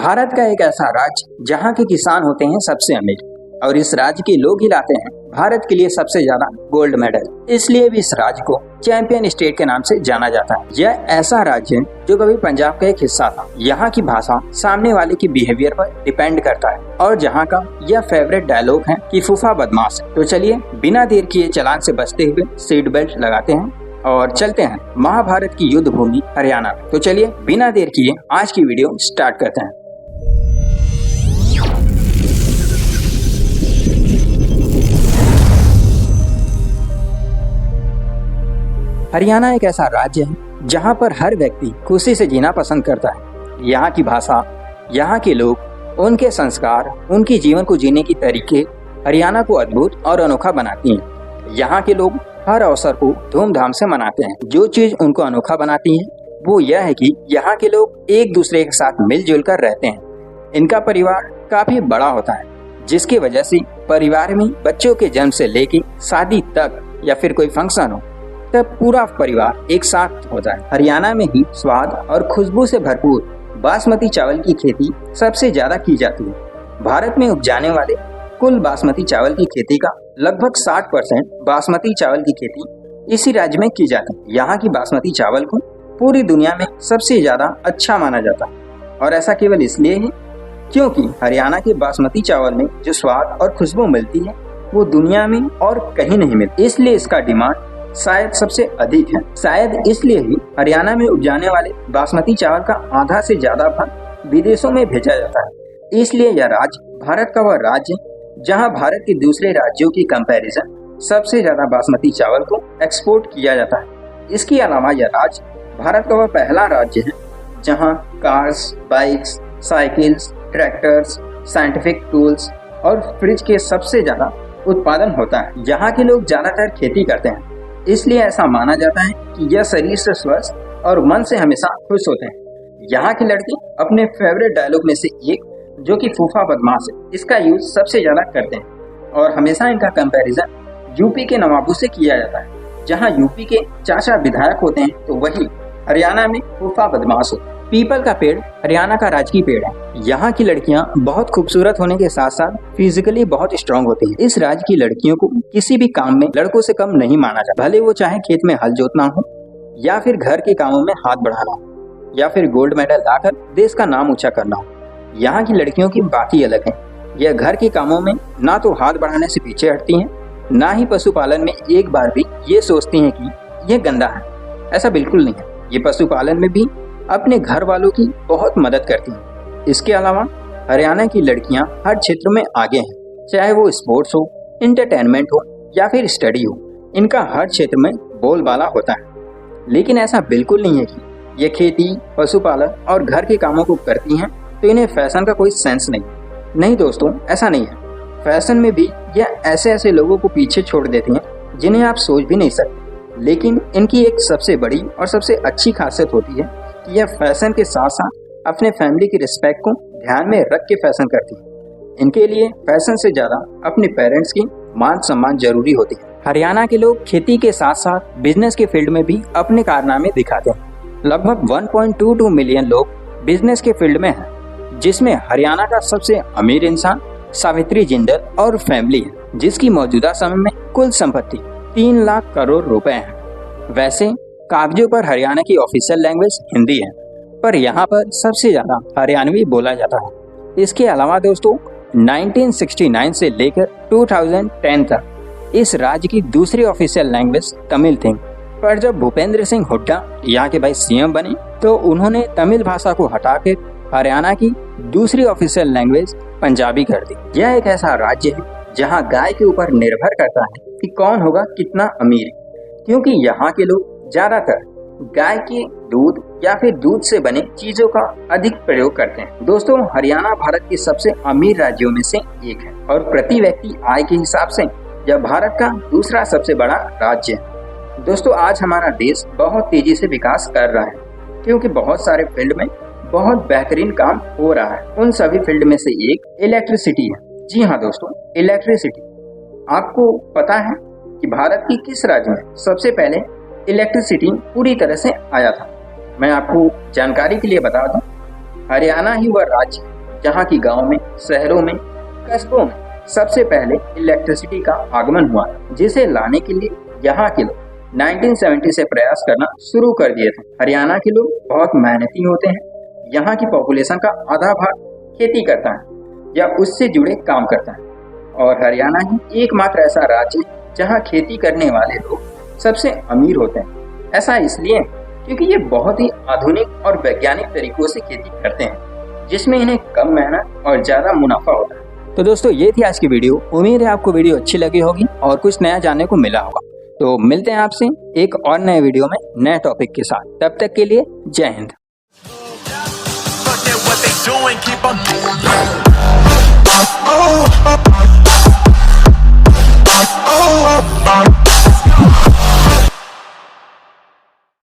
भारत का एक ऐसा राज्य जहाँ के किसान होते हैं सबसे अमीर और इस राज्य के लोग ही लाते हैं भारत के लिए सबसे ज्यादा गोल्ड मेडल। इसलिए भी इस राज्य को चैंपियन स्टेट के नाम से जाना जाता है। यह ऐसा राज्य है जो कभी पंजाब का एक हिस्सा था। यहाँ की भाषा सामने वाले की बिहेवियर पर डिपेंड करता है और जहाँ का यह फेवरेट डायलॉग है कि फूफा बदमाश है। तो चलिए बिना देर किए चालान से बचते हुए सीट बेल्ट लगाते हैं और चलते हैं महाभारत की युद्ध भूमि हरियाणा। तो चलिए बिना देर किए आज की वीडियो स्टार्ट करते हैं। हरियाणा एक ऐसा राज्य है जहां पर हर व्यक्ति खुशी से जीना पसंद करता है। यहाँ की भाषा, यहाँ के लोग, उनके संस्कार, उनकी जीवन को जीने की तरीके हरियाणा को अद्भुत और अनोखा बनाती हैं। यहाँ के लोग हर अवसर को धूमधाम से मनाते हैं। जो चीज उनको अनोखा बनाती है वो यह है कि यहाँ के लोग एक दूसरे के साथ मिलजुल कर रहते हैं। इनका परिवार काफी बड़ा होता है, जिसकी वजह से परिवार में बच्चों के जन्म से लेके शादी तक या फिर कोई फंक्शन हो तब पूरा परिवार एक साथ होता है। हरियाणा में ही स्वाद और खुशबू से भरपूर बासमती चावल की खेती सबसे ज्यादा की जाती है। भारत में उपजाने वाले कुल बासमती चावल की खेती का लगभग 60% बासमती चावल की खेती इसी राज्य में की जाती है। यहाँ की बासमती चावल को पूरी दुनिया में सबसे ज्यादा अच्छा माना जाता है और ऐसा केवल इसलिए है क्योंकि हरियाणा के बासमती चावल में जो स्वाद और खुशबू मिलती है वो दुनिया में और कहीं नहीं मिलती। इसलिए इसका डिमांड शायद सबसे अधिक है। शायद इसलिए ही हरियाणा में उपजाने वाले बासमती चावल का आधा से ज्यादा भाग विदेशों में भेजा जाता है। इसलिए यह राज्य भारत का वह राज्य जहां भारत के दूसरे राज्यों की कंपैरिजन सबसे ज्यादा बासमती चावल को एक्सपोर्ट किया जाता है। इसके अलावा यह राज्य भारत का वह पहला राज्य है जहां cars, bikes, cycles, tractors, scientific tools और फ्रिज के सबसे ज्यादा उत्पादन होता है। यहाँ के लोग ज्यादातर खेती करते हैं, इसलिए ऐसा माना जाता है कि यह शरीर से स्वस्थ और मन से हमेशा खुश होते हैं। यहाँ के लड़के अपने फेवरेट डायलॉग में से एक जो कि फूफा बदमाश है, इसका यूज सबसे ज्यादा करते हैं और हमेशा इनका कंपैरिजन यूपी के नवाबों से किया जाता है। जहाँ यूपी के चाचा विधायक होते हैं तो वही हरियाणा में फूफा बदमाश हो। पीपल का पेड़ हरियाणा का राजकीय पेड़ है। यहाँ की लड़कियाँ बहुत खूबसूरत होने के साथ साथ फिजिकली बहुत स्ट्रांग होती हैं। इस राज्य की लड़कियों को किसी भी काम में लड़कों से कम नहीं माना जाता, भले वो चाहे खेत में हल जोतना हो या फिर घर के कामों में हाथ बढ़ाना हो या फिर गोल्ड मेडल लाकर देश का नाम ऊंचा करना हो। यहाँ की लड़कियों की बात ही अलग है। यह घर के कामों में ना तो हाथ बढ़ाने से पीछे हटती हैं, ना ही पशुपालन में एक बार भी ये सोचती हैं कि यह गंदा है। ऐसा बिल्कुल नहीं है। ये पशुपालन में भी अपने घर वालों की बहुत मदद करती हैं। इसके अलावा हरियाणा की लड़कियां हर क्षेत्र में आगे हैं, चाहे वो स्पोर्ट्स हो, एंटरटेनमेंट हो या फिर स्टडी हो। इनका हर क्षेत्र में बोलबाला होता है। लेकिन ऐसा बिल्कुल नहीं है कि ये खेती, पशुपालन और घर के कामों को करती हैं तो इन्हें फैशन का कोई सेंस नहीं दोस्तों, ऐसा नहीं है। फैशन में भी यह ऐसे लोगों को पीछे छोड़ देती हैं जिन्हें आप सोच भी नहीं सकते। लेकिन इनकी एक सबसे बड़ी और सबसे अच्छी खासियत होती है कि यह फैशन के साथ साथ अपने फैमिली की रिस्पेक्ट को ध्यान में रख के फैशन करती है। इनके लिए फैशन से ज्यादा अपने पेरेंट्स की मान सम्मान जरूरी होती है। हरियाणा के लोग खेती के साथ साथ बिजनेस के फील्ड में भी अपने कारनामे दिखाते हैं। लगभग 1.22 मिलियन लोग बिजनेस के फील्ड में हैं, जिसमें हरियाणा का सबसे अमीर इंसान सावित्री जिंदल और फैमिली है, जिसकी मौजूदा समय में कुल संपत्ति 3 लाख करोड़ रुपए है। वैसे कागजों पर हरियाणा की ऑफिशियल लैंग्वेज हिंदी है, पर यहाँ पर सबसे ज्यादा हरियाणवी बोला जाता है। इसके अलावा दोस्तों 1969 से लेकर 2010 तक इस राज्य की दूसरी ऑफिशियल लैंग्वेज तमिल थी, पर जब भूपेंद्र सिंह हुड्डा यहाँ के भाई सीएम बने तो उन्होंने तमिल भाषा को हटाकर हरियाणा की दूसरी ऑफिशियल लैंग्वेज पंजाबी कर दी। यह एक ऐसा राज्य है जहाँ गाय के ऊपर निर्भर करता है कि कौन होगा कितना अमीर, क्योंकि यहाँ के लोग ज्यादातर गाय के दूध या फिर दूध से बने चीजों का अधिक प्रयोग करते हैं। दोस्तों हरियाणा भारत के सबसे अमीर राज्यों में से एक है और प्रति व्यक्ति आय के हिसाब से यह भारत का दूसरा सबसे बड़ा राज्य है। दोस्तों आज हमारा देश बहुत तेजी से विकास कर रहा है क्योंकि बहुत सारे फील्ड में बहुत बेहतरीन काम हो रहा है। उन सभी फील्ड में से एक इलेक्ट्रिसिटी है। जी हाँ दोस्तों, इलेक्ट्रिसिटी। आपको पता है कि भारत की किस राज्य में सबसे पहले इलेक्ट्रिसिटी पूरी तरह से आया था? मैं आपको जानकारी के लिए बता दूं, हरियाणा ही वह राज्य जहाँ की गाँव में, शहरों में, कस्बों में सबसे पहले इलेक्ट्रिसिटी का आगमन हुआ, जिसे लाने के लिए यहाँ के लोग 1970 से प्रयास करना शुरू कर दिए थे। हरियाणा के लोग बहुत मेहनती होते हैं। यहाँ की पॉपुलेशन का आधा भाग खेती करता है या उससे जुड़े काम करता है, और हरियाणा ही एकमात्र ऐसा राज्य है जहाँ खेती करने वाले लोग सबसे अमीर होते हैं। ऐसा इसलिए क्योंकि ये बहुत ही आधुनिक और वैज्ञानिक तरीकों से खेती करते हैं, जिसमें इन्हें कम मेहनत और ज्यादा मुनाफा होता है। तो दोस्तों, ये थी आज की वीडियो। उम्मीद है आपको वीडियो अच्छी लगी होगी और कुछ नया जानने को मिला होगा। तो मिलते हैं आपसे एक और नए वीडियो में नए टॉपिक के साथ। तब तक के लिए जय हिंद।